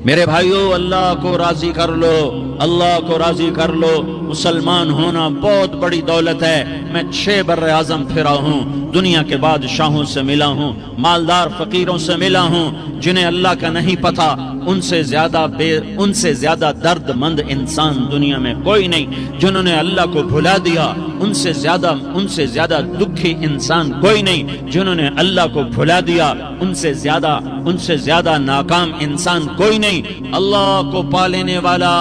میرے بھائیو، اللہ کو راضی کر لو، اللہ کو راضی کر لو۔ مسلمان ہونا بہت بڑی دولت ہے۔ میں 6 بر اعظم پھرا ہوں، دنیا کے بادشاہوں سے ملا ہوں، مالدار فقیروں سے ملا ہوں، جنہیں اللہ کا نہیں پتا، ان سے زیادہ درد مند انسان دنیا میں کوئی نہیں۔ جنہوں نے اللہ کو بھلا دیا، ان سے زیادہ دکھی انسان کوئی نہیں۔ جنہوں نے اللہ کو بھلا دیا، ان سے زیادہ ناکام انسان کوئی نہیں۔ اللہ کو پا لینے والا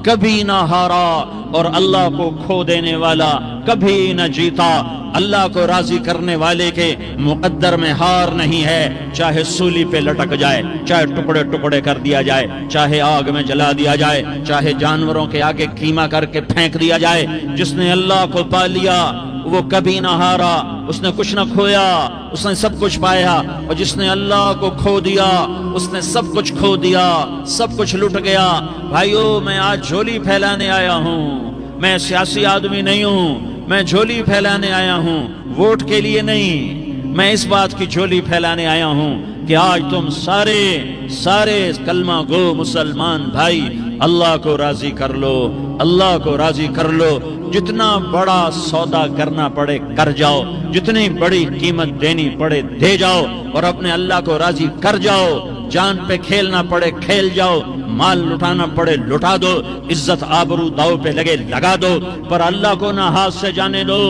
کبھی نہ ہارا، اور اللہ کو کھو دینے والا کبھی نہ جیتا۔ اللہ کو راضی کرنے والے کے مقدر میں ہار نہیں ہے، چاہے سولی پہ لٹک جائے، چاہے ٹکڑے ٹکڑے کر دیا جائے، چاہے آگ میں جلا دیا جائے، چاہے جانوروں کے آگے قیمہ کر کے پھینک دیا جائے۔ جس نے اللہ کو پا لیا وہ کبھی نہ ہارا، اس نے کچھ نہ کھویا، اس نے سب کچھ پایا۔ اور جس نے اللہ کو کھو دیا، اس نے سب کچھ کھو دیا، سب کچھ لٹ گیا۔ بھائیو، میں آج جھولی پھیلانے آیا ہوں، میں سیاسی آدمی نہیں ہوں، میں جھولی پھیلانے آیا ہوں، ووٹ کے لیے نہیں۔ میں اس بات کی جھولی پھیلانے آیا ہوں کہ آج تم سارے کلمہ گو مسلمان بھائی اللہ کو راضی کر لو، اللہ کو راضی کر لو۔ جتنا بڑا سودا کرنا پڑے کر جاؤ، جتنی بڑی قیمت دینی پڑے دے جاؤ، اور اپنے اللہ کو راضی کر جاؤ۔ جان پہ کھیلنا پڑے کھیل جاؤ، مال لٹانا پڑے لٹا دو، عزت آبرو داؤ پہ لگے لگا دو، پر اللہ کو نہ ہاتھ سے جانے دو۔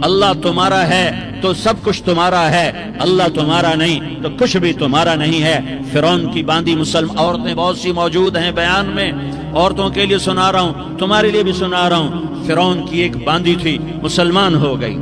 اللہ تمہارا ہے تو سب کچھ تمہارا ہے، اللہ تمہارا نہیں تو کچھ بھی تمہارا نہیں ہے۔ فرعون کی باندھی مسلم عورتیں بہت سی موجود ہیں بیان میں، عورتوں کے لیے سنا رہا ہوں، تمہارے لیے بھی سنا رہا ہوں۔ فرعون کی ایک باندھی تھی، مسلمان ہو گئی۔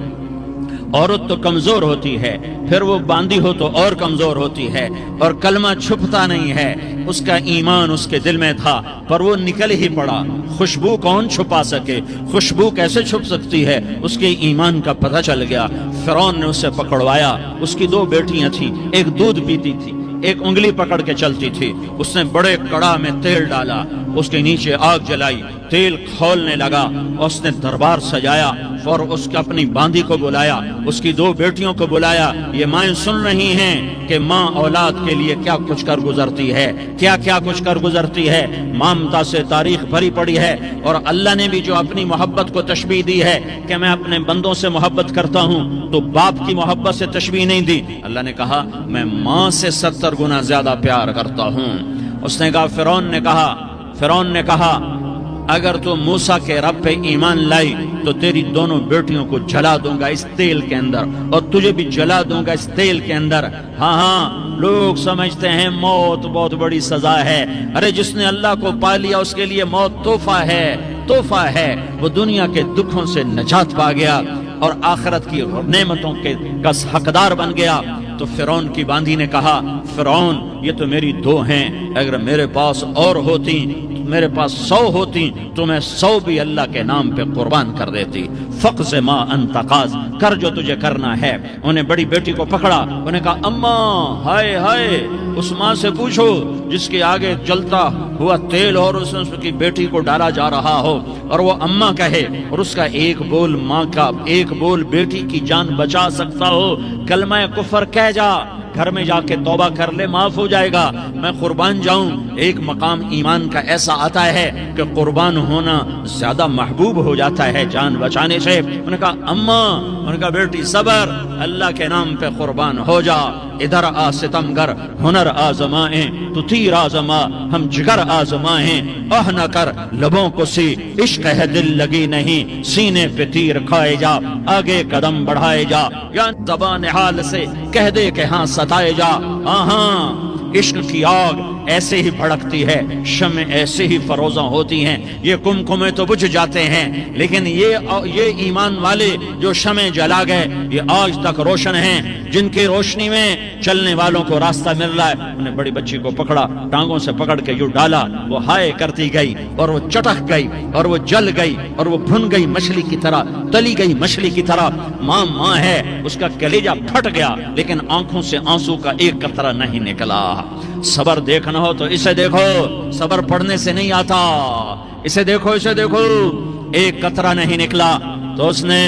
عورت تو کمزور ہوتی ہے، پھر وہ باندھی ہو تو اور کمزور ہوتی ہے، اور کلمہ چھپتا نہیں ہے۔ اس کا ایمان اس کے دل میں تھا، پر وہ نکل ہی پڑا۔ خوشبو کون چھپا سکے؟ خوشبو کیسے چھپ سکتی ہے؟ اس کے ایمان کا پتہ چل گیا۔ فرعون نے اسے پکڑوایا۔ اس کی 2 بیٹیاں تھیں، ایک دودھ پیتی تھی، ایک انگلی پکڑ کے چلتی تھی۔ اس نے بڑے کڑا میں تیل ڈالا، اس کے نیچے آگ جلائی، تیل کھولنے لگا، اس نے دربار سجایا، اور اس کے اپنی باندھی کو بلایا، اس کی 2 بیٹیوں کو بلایا۔ یہ مائیں سن رہی ہیں کہ ماں اولاد کے لیے کیا کچھ کر گزرتی ہے، کیا کچھ کر گزرتی ہے۔ مامتا سے تاریخ بھری پڑی ہے، اور اللہ نے بھی جو اپنی محبت کو تشبیہ دی ہے کہ میں اپنے بندوں سے محبت کرتا ہوں، تو باپ کی محبت سے تشبیہ نہیں دی۔ اللہ نے کہا میں ماں سے 70 گنا زیادہ پیار کرتا ہوں۔ اس نے کہا فرعون نے کہا اگر تو موسیٰ کے رب پہ ایمان لائی تو تیری دونوں بیٹیوں کو جلا دوں گا اس تیل کے اندر، اور تجھے بھی جلا دوں گا اس تیل کے اندر۔ ہاں لوگ سمجھتے ہیں موت بہت بڑی سزا ہے۔ ارے جس نے اللہ کو پا لیا اس کے لیے موت تحفہ ہے۔ وہ دنیا کے دکھوں سے نجات پا گیا اور آخرت کی نعمتوں کا حقدار بن گیا۔ تو فرعون کی باندھی نے کہا فرعون یہ تو میری 2 ہیں، اگر میرے پاس اور ہوتی، میرے پاس 100 ہوتی تو میں 100 بھی اللہ کے نام پہ قربان کر دیتی۔ فقض ما انت قاض، کر جو تجھے کرنا ہے۔ انہیں بڑی بیٹی کو پکڑا، انہیں کہا اماں ہائے اس ماں سے پوچھو جس کے آگے جلتا ہوا تیل اور اس کی بیٹی کو ڈالا جا رہا ہو، اور وہ اماں کہے، اور اس کا ایک بول ماں کا، ایک بول بیٹی کی جان بچا سکتا ہو۔ کلمہ کفر کہہ جا، گھر میں جا کے توبہ کر لے، معاف ہو جائے گا، میں قربان جاؤں۔ ایک مقام ایمان کا ایسا آتا ہے کہ قربان ہونا زیادہ محبوب ہو جاتا ہے جان بچانے سے۔ انہوں نے کہا اماں، انہوں نے کہا بیٹی صبر، اللہ کے نام پہ قربان ہو جا۔ ادھر آ ستمگر ہنر آزمائیں، تو تیر آزما ہم جگر آزمائیں۔ آہ نہ کر لبوں کو سی، عشق ہے دل لگی نہیں، سینے پہ تیر کھائے جا، آگے قدم بڑھائے جا، یا زبان حال سے کہہ دے کہ ہاں ستائے جا۔ ہاں عشق کی آگ ایسے ہی بھڑکتی ہے، شمع ایسے ہی فروزاں ہوتی ہیں۔ یہ کمکمے تو بجھ جاتے ہیں، لیکن یہ ایمان والے جو شمع جلا گئے یہ آج تک روشن ہیں، جن کی روشنی میں چلنے والوں کو راستہ مل رہا ہے۔ انہیں بڑی بچی کو پکڑا، ٹانگوں سے پکڑ کے یوں ڈالا، وہ ہائے کرتی گئی، اور وہ چٹک گئی، اور وہ جل گئی، اور وہ بھن گئی مچھلی کی طرح، تلی گئی مچھلی کی طرح۔ ماں ہے، اس کا کلیجہ پھٹ گیا، لیکن آنکھوں سے آنسو کا ایک قطرہ نہیں نکلا۔ صبر دیکھنا ہو تو اسے دیکھو، صبر پڑھنے سے نہیں آتا، اسے دیکھو ایک قطرہ نہیں نکلا۔ تو اس نے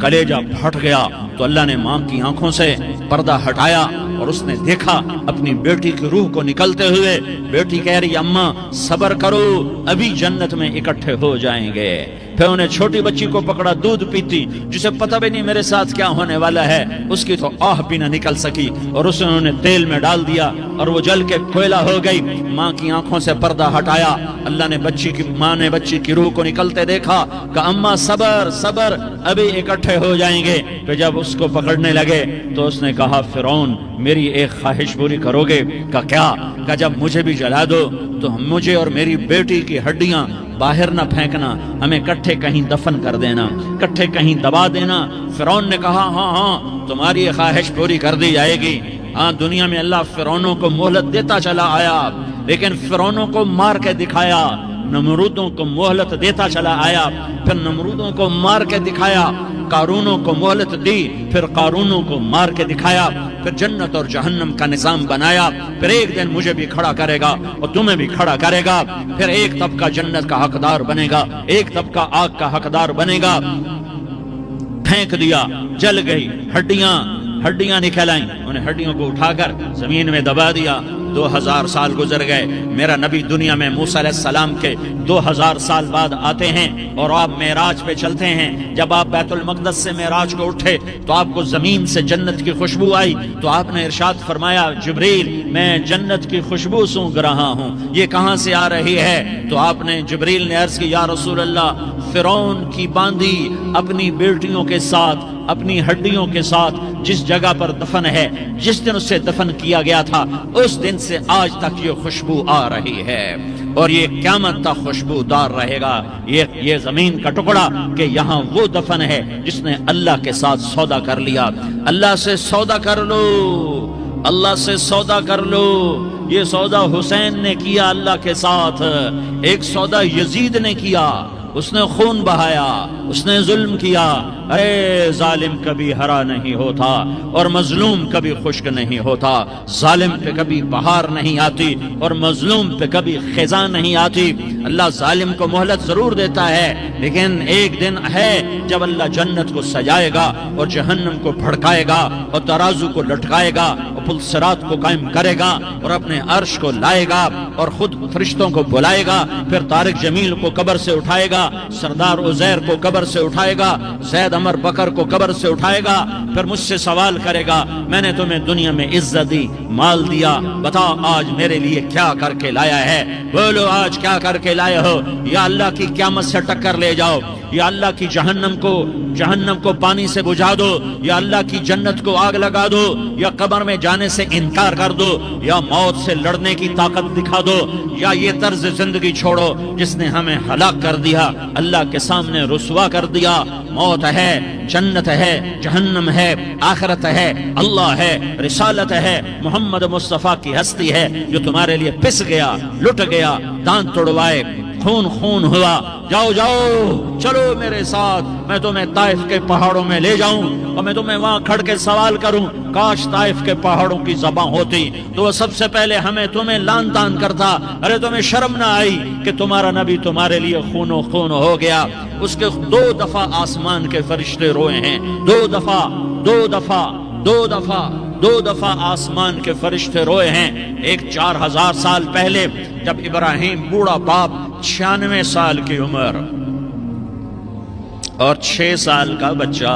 کلیجہ پھٹ گیا، تو اللہ نے ماں کی آنکھوں سے پردہ ہٹایا اور اس نے دیکھا اپنی بیٹی کی روح کو نکلتے ہوئے. بیٹی کہہ رہی اماں صبر کرو ابھی جنت میں اکٹھے ہو جائیں گے. پھر انہیں چھوٹی بچی کو پکڑا دودھ پیتی جسے پتہ بھی نہیں میرے ساتھ کیا ہونے والا ہے. اس کی تو آہ بھی نہ نکل سکی اور اسے انہوں نے تیل میں ڈال دیا اور وہ جل کے کوئلہ ہو گئی. ماں کی آنکھوں سے پردہ ہٹایا. اللہ نے ماں نے بچی کی روح کو نکلتے دیکھا کہ اماں صبر صبر ابھی اکٹھے ہو جائیں گے. پھر جب اس کو پکڑنے لگے تو اس نے کہا فرعون میری ایک خواہش پوری کرو گے؟ کیا؟ کہ جب مجھے بھی جلا دو تو مجھے اور میری بیٹی کی ہڈیاں باہر نہ پھینکنا، ہمیں کٹھے کہیں دفن کر دینا، کٹھے کہیں دبا دینا. فرعون نے کہا ہاں تمہاری خواہش پوری کر دی جائے گی. ہاں دنیا میں اللہ فرعونوں کو مہلت دیتا چلا آیا لیکن فرعونوں کو مار کے دکھایا. نمرودوں کو مہلت دیتا چلا آیا پھر نمرودوں کو مار کے دکھایا. قارونوں کو مہلت دی پھر قارونوں کو مار کے دکھایا. پھر جنت اور جہنم کا نظام بنایا. پھر ایک دن مجھے بھی کھڑا کرے گا اور تمہیں بھی کھڑا کرے گا. پھر ایک طبقہ جنت کا حقدار بنے گا، ایک طبقہ آگ کا حقدار بنے گا. پھینک دیا، جل گئی، ہڈیاں نکل آئیں. انہیں ہڈیوں کو اٹھا کر زمین میں دبا دیا. 2000 سال گزر گئے. میرا نبی دنیا میں موسیٰ علیہ السلام کے 2000 سال بعد آتے ہیں اور آپ معراج پہ چلتے ہیں. جب آپ بیت المقدس سے معراج کو اٹھے تو آپ کو زمین سے جنت کی خوشبو آئی تو آپ نے ارشاد فرمایا جبریل میں جنت کی خوشبو سونگ رہا ہوں، یہ کہاں سے آ رہی ہے؟ تو آپ نے جبریل نے عرض کی یا رسول اللہ فرعون کی باندھی اپنی بیٹیوں کے ساتھ اپنی ہڈیوں کے ساتھ جس جگہ پر دفن ہے، جس دن اسے دفن کیا گیا تھا اس دن سے آج تک یہ خوشبو آ رہی ہے اور یہ قیامت تک خوشبو دار رہے گا. یہ زمین کا ٹکڑا کہ یہاں وہ دفن ہے جس نے اللہ کے ساتھ سودا کر لیا. اللہ سے سودا کر لو، اللہ سے سودا کر لو. یہ سودا حسین نے کیا اللہ کے ساتھ. ایک سودا یزید نے کیا، اس نے خون بہایا، اس نے ظلم کیا. اے ظالم کبھی ہرا نہیں ہوتا اور مظلوم کبھی خشک نہیں ہوتا. ظالم پہ کبھی بہار نہیں آتی اور مظلوم پہ کبھی خزاں نہیں آتی. اللہ ظالم کو مہلت ضرور دیتا ہے لیکن ایک دن ہے جب اللہ جنت کو سجائے گا اور جہنم کو بھڑکائے گا اور ترازو کو لٹکائے گا اور پل صراط کو قائم کرے گا اور اپنے عرش کو لائے گا اور خود فرشتوں کو بلائے گا. پھر طارق جمیل کو قبر سے اٹھائے گا، سردار عزیر کو قبر سے اٹھائے گا، زید عمر بکر کو قبر سے اٹھائے گا. پھر مجھ سے سوال کرے گا میں نے تمہیں دنیا میں عزت دی، مال دیا، بتا آج میرے لیے کیا کر کے لایا ہے؟ بولو آج کیا کر کے لائے ہو؟ یا اللہ کی قیامت سے ٹکر لے جاؤ، یا اللہ کی جہنم کو پانی سے بجھا دو، یا اللہ کی جنت کو آگ لگا دو، یا قبر میں جانے سے انکار کر دو، یا موت سے لڑنے کی طاقت دکھا دو، یا یہ طرز زندگی چھوڑو جس نے ہمیں ہلاک کر دیا، اللہ کے سامنے رسوا کر دیا. موت ہے، جنت ہے، جہنم ہے، آخرت ہے، اللہ ہے، رسالت ہے، محمد مصطفیٰ کی ہستی ہے جو تمہارے لیے پس گیا، لٹ گیا، دانت توڑوائے، خون ہوا. جاؤ چلو میرے ساتھ، میں تمہیں طائف کے پہاڑوں میں لے جاؤں اور میں تمہیں وہاں کھڑ کے سوال کروں کاش طائف کے پہاڑوں کی زبان ہوتی تو وہ سب سے پہلے ہمیں تمہیں لان تان کرتا. ارے تمہیں شرم نہ آئی کہ تمہارا نبی تمہارے لیے خون ہو گیا؟ اس کے 2 دفعہ آسمان کے فرشتے روئے ہیں، 2 دفعہ آسمان کے فرشتے روئے ہیں. ایک 4000 سال پہلے جب ابراہیم بوڑھا باپ 96 سال کی عمر اور 6 سال کا بچہ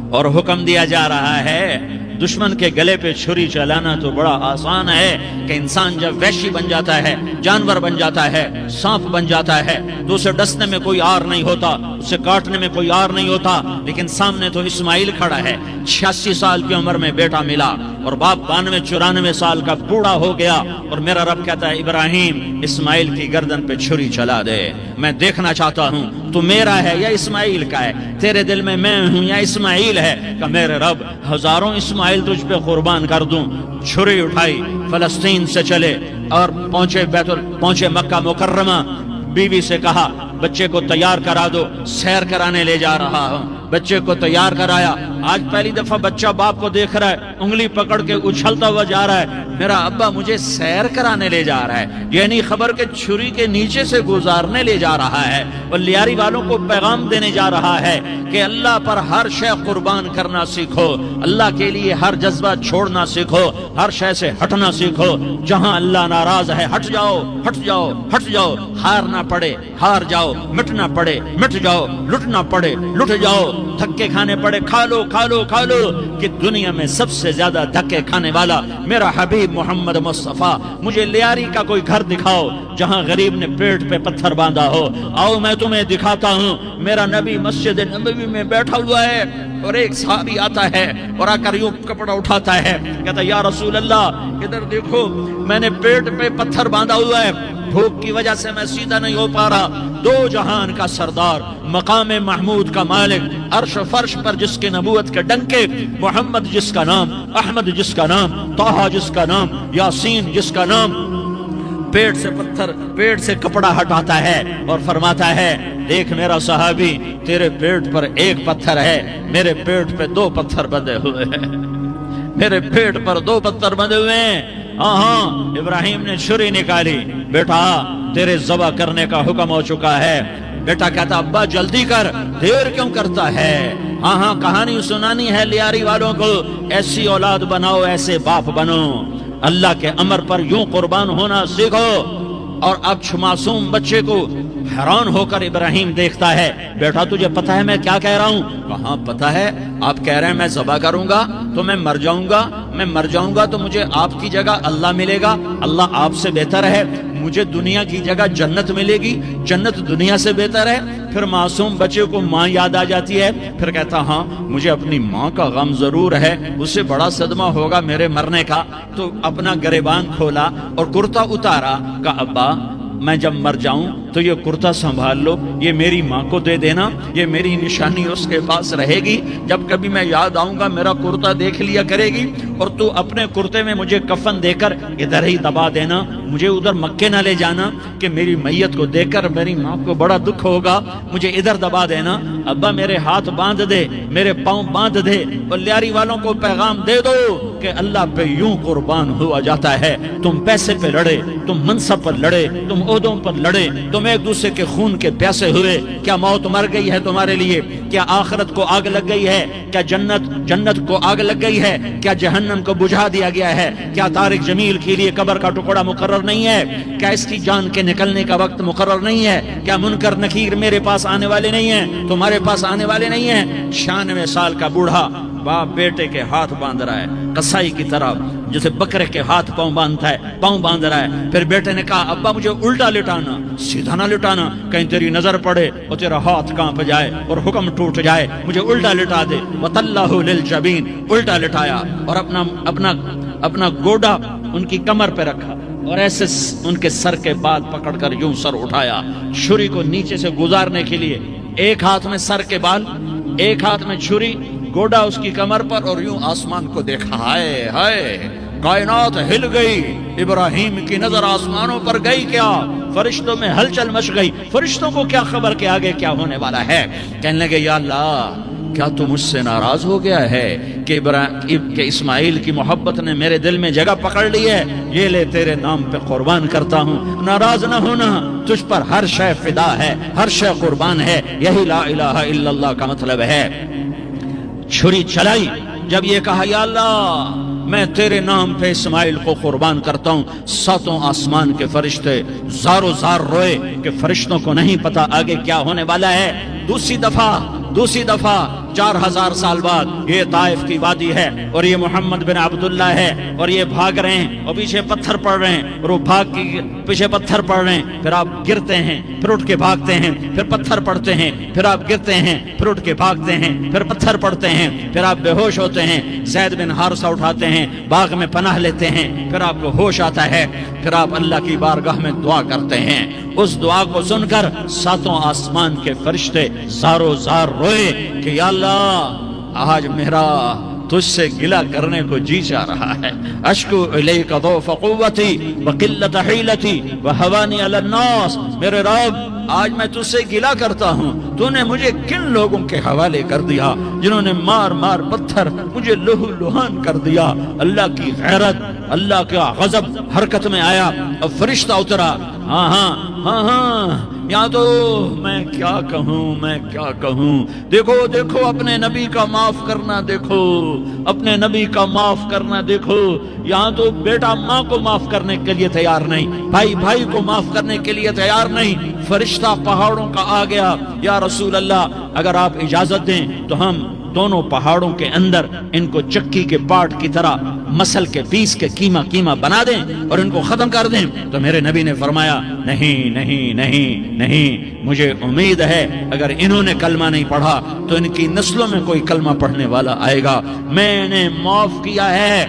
اور حکم دیا جا رہا ہے دشمن کے گلے پہ چھری چلانا تو بڑا آسان ہے کہ انسان جب وحشی بن جاتا ہے، جانور بن جاتا ہے، سانپ بن جاتا ہے تو اسے ڈسنے میں کوئی آر نہیں ہوتا، اسے کاٹنے میں کوئی آر نہیں ہوتا. لیکن سامنے تو اسماعیل کھڑا ہے، 86 سال کی عمر میں بیٹا ملا اور باپ 92-94 سال کا بوڑھا ہو گیا اور میرا رب کہتا ہے ابراہیم اسماعیل کی گردن پہ چھری چلا دے، میں دیکھنا چاہتا ہوں تو میرا ہے یا اسماعیل کا ہے، تیرے دل میں میں ہوں یا اسماعیل ہے؟ کہ میرے رب ہزاروں اسماعیل تجھ پہ قربان کر دوں. چھری اٹھائی، فلسطین سے چلے اور پہنچے مکہ مکرمہ. بیوی سے کہا بچے کو تیار کرا دو، سیر کرانے لے جا رہا ہوں. بچے کو تیار کرایا. آج پہلی دفعہ بچہ باپ کو دیکھ رہا ہے, انگلی پکڑ کے اچھلتا ہوا جا رہا ہے, میرا ابا مجھے سیر کرانے لے جا رہا ہے, یہ نہیں خبر کہ چھری کے نیچے سے گزارنے لے جا رہا ہے. اور لیاری والوں کو پیغام دینے جا رہا ہے کہ اللہ پر ہر شے قربان کرنا سیکھو, اللہ کے لیے ہر جذبہ چھوڑنا سیکھو, ہر شے سے ہٹنا سیکھو. جہاں اللہ ناراض ہے ہٹ جاؤ, ہٹ جاؤ, ہٹ جاؤ. ہار نہ پڑے ہار جاؤ, مٹنا پڑے مٹ جاؤ, لٹنا پڑے لٹ جاؤ, دھکے کھانے پڑے کھا لو کھا لو کھا لو. کہ دنیا میں سب سے زیادہ دھکے کھانے والا میرا حبیب محمد مصطفیٰ. مجھے لیاری کا کوئی گھر دکھاؤ جہاں غریب نے پیٹ پہ پتھر باندھا ہو. آؤ میں تمہیں دکھاتا ہوں. میرا نبی مسجد نبوی میں بیٹھا ہوا ہے اور ایک صحابی آتا ہے اور آ کر یوں کپڑا اٹھاتا ہے, کہتا یا رسول اللہ ادھر دیکھو, میں نے پیٹ پہ پتھر باندھا ہوا ہے, بھوک کی وجہ سے میں سیدھا نہیں ہو پا رہا. دو جہان کا سردار, مقام محمود کا مالک, عرش فرش پر جس کے نبوت کے ڈنکے, محمد جس کا نام, احمد جس کا نام, طٰہٰ جس کا نام, یاسین جس کا نام, پیٹ سے پتھر, پیٹ سے کپڑا ہٹاتا ہے اور فرماتا ہے دیکھ میرا صحابی, تیرے پیٹ پر ایک پتھر ہے, میرے پیٹ پہ دو پتھر بندھے ہوئے ہیں, میرے پیٹ پر دو پتھر بندھے ہوئے ہیں. ہاں ابراہیم نے چھری نکالی, بیٹا تیرے ذبح کرنے کا حکم ہو چکا ہے. بیٹا کہتا ابا جلدی کر, دیر کیوں کرتا ہے. ہاں کہانی سنانی ہے لیاری والوں کو, ایسی اولاد بناؤ, ایسے باپ بنو, اللہ کے امر پر یوں قربان ہونا سیکھو. اور اب معصوم بچے کو حیران ہو کر ابراہیم دیکھتا ہے, بیٹا تجھے پتہ ہے میں کیا کہہ رہا ہوں؟ کہاں پتہ ہے, آپ کہہ رہے ہیں میں ذبح کروں گا تو میں مر جاؤں گا, میں مر جاؤں گا تو مجھے آپ کی جگہ اللہ ملے گا, اللہ آپ سے بہتر ہے, مجھے دنیا کی جگہ جنت ملے گی, جنت دنیا سے بہتر ہے. پھر معصوم بچے کو ماں یاد آ جاتی ہے, پھر کہتا ہاں مجھے اپنی ماں کا غم ضرور ہے, اسے بڑا صدمہ ہوگا میرے مرنے کا. تو اپنا گریبان کھولا اور کرتا اتارا, کہا ابا میں جب مر جاؤں تو یہ کرتا سنبھال لو, یہ میری ماں کو دے دینا, یہ میری نشانی اس کے پاس رہے گی, جب کبھی میں یاد آؤں گا میرا کرتا دیکھ لیا کرے گی, اور تو اپنے کرتے میں مجھے کفن دے کر ادھر ہی دبا دینا, مجھے ادھر مکے نہ لے جانا کہ میری میت کو دیکھ کر میری ماں کو بڑا دکھ ہوگا, مجھے ادھر دبا دینا. ابا میرے ہاتھ باندھ دے, میرے پاؤں باندھ دے, اور لیاری والوں کو پیغام دے دو کہ اللہ پہ یوں قربان ہوا جاتا ہے. تم پیسے پہ لڑے, تم منصب پر لڑے, تم عہدوں پر لڑے, تم ایک دوسرے کے خون کے پیاسے ہوئے, کیا موت مر گئی ہے تمہارے لیے؟ کیا آخرت کو آگ لگ گئی ہے؟ کیا جنت کو آگ لگ گئی ہے؟ کیا جہنم کو بجھا دیا گیا ہے؟ کیا طارق جمیل کے لیے قبر کا ٹکڑا مقرر نہیں ہے؟ کیا اس کی جان کے نکلنے کا وقت مقرر نہیں ہے؟ کیا منکر نکیر میرے پاس آنے والے نہیں ہیں, تمہارے پاس آنے والے نہیں ہیں؟ 96 سال کا بوڑھا باپ بیٹے کے ہاتھ باندھ رہا ہے قصائی کی طرح, جسے بکرے کے ہاتھ پاؤں باندھتا ہے, پاؤں باندھ رہا ہے. پھر بیٹے نے کہا ابا مجھے الٹا لٹانا, سیدھا نہ لٹانا, کہیں تیری نظر پڑے اور تیرا ہاتھ کانپ جائے اور حکم ٹوٹ جائے, مجھے الٹا لٹا دے. وَطَلَّهُ لِلْجَبِينِ, الٹا لٹایا اور اپنا گوڈا ان کی کمر پہ رکھا, اور ایسے ان کے سر کے بال پکڑ کر یوں سر اٹھایا, چھری کو نیچے سے گزارنے کے لیے. ایک ہاتھ میں سر کے بال, ایک ہاتھ میں چھری, گوڈا اس کی کمر پر, اور یوں آسمان کو دیکھا. ہائے ہائے, کائنات ہل گئی, ابراہیم کی نظر آسمانوں پر گئی, کیا فرشتوں میں ہلچل مچ گئی. فرشتوں کو کیا خبر کہ آگے کیا ہونے والا ہے؟ کہنے لگے یا اللہ کیا تو مجھ سے ناراض ہو گیا ہے کہ اسماعیل کی محبت نے میرے دل میں جگہ پکڑ لی ہے؟ یہ لے تیرے نام پہ قربان کرتا ہوں. ناراض نہ ہونا, تجھ پر ہر شے فدا ہے, ہر شے قربان ہے. یہی لا الہ الا اللہ کا مطلب ہے. چھری چلائی, جب یہ کہا یا اللہ میں تیرے نام پہ اسماعیل کو قربان کرتا ہوں, 7 آسمان کے فرشتے زارو زار روئے کہ فرشتوں کو نہیں پتا آگے کیا ہونے والا ہے. دوسری دفعہ 4000 سال بعد یہ طائف کی وادی ہے, اور یہ محمد بن عبداللہ ہے, اور یہ بھاگ رہے ہیں اور پیچھے پتھر پڑ رہے ہیں, اور وہ بھاگ کے پیچھے پتھر پڑ رہے ہیں. پھر آپ گرتے ہیں, پھر اٹھ کے بھاگتے ہیں, پھر پتھر پڑتے ہیں, پھر آپ گرتے ہیں, پھر اٹھ کے بھاگتے ہیں, پھر پتھر پڑتے ہیں, پھر آپ بے ہوش ہوتے ہیں. زید بن حارثہ اٹھاتے ہیں, باغ میں پناہ لیتے ہیں, پھر آپ کو ہوش آتا ہے, پھر آپ اللہ کی بارگاہ میں دعا کرتے ہیں. اس دعا کو سن کر 7 آسمان کے فرشتے زارو زار روئے کہ یا اللہ آج میرا تجھ سے گلہ کرنے کو جی چاہ رہا ہے. اشکو الیک ضعف قوتی وقلت حیلتی وہوانی علی الناس, میرے رب آج میں تجھ سے گلہ کرتا ہوں، تو نے مجھے کن لوگوں کے حوالے کر دیا جنہوں نے مار مار پتھر مجھے لہو لہان کر دیا۔ اللہ کی غیرت، اللہ کا غضب حرکت میں آیا، اب فرشتہ اترا۔ ہاں ہاں ہاں ہاں، یا تو میں کیا کہوں، میں کیا کہوں۔ دیکھو دیکھو اپنے نبی کا معاف کرنا، دیکھو اپنے نبی کا معاف کرنا، دیکھو یہاں تو بیٹا ماں کو معاف کرنے کے لیے تیار نہیں، بھائی بھائی کو معاف کرنے کے لیے تیار نہیں۔ فرشتہ پہاڑوں کا آ گیا، یا رسول اللہ اگر آپ اجازت دیں تو ہم دونوں پہاڑوں کے اندر ان کو چکی کے پاٹ کی طرح مسل کے پیس کے کیما کیما بنا دیں اور ان کو ختم کر دیں۔ تو میرے نبی نے فرمایا نہیں نہیں نہیں نہیں، مجھے امید ہے اگر انہوں نے کلمہ نہیں پڑھا تو ان کی نسلوں میں کوئی کلمہ پڑھنے والا آئے گا۔ میں نے معاف کیا ہے،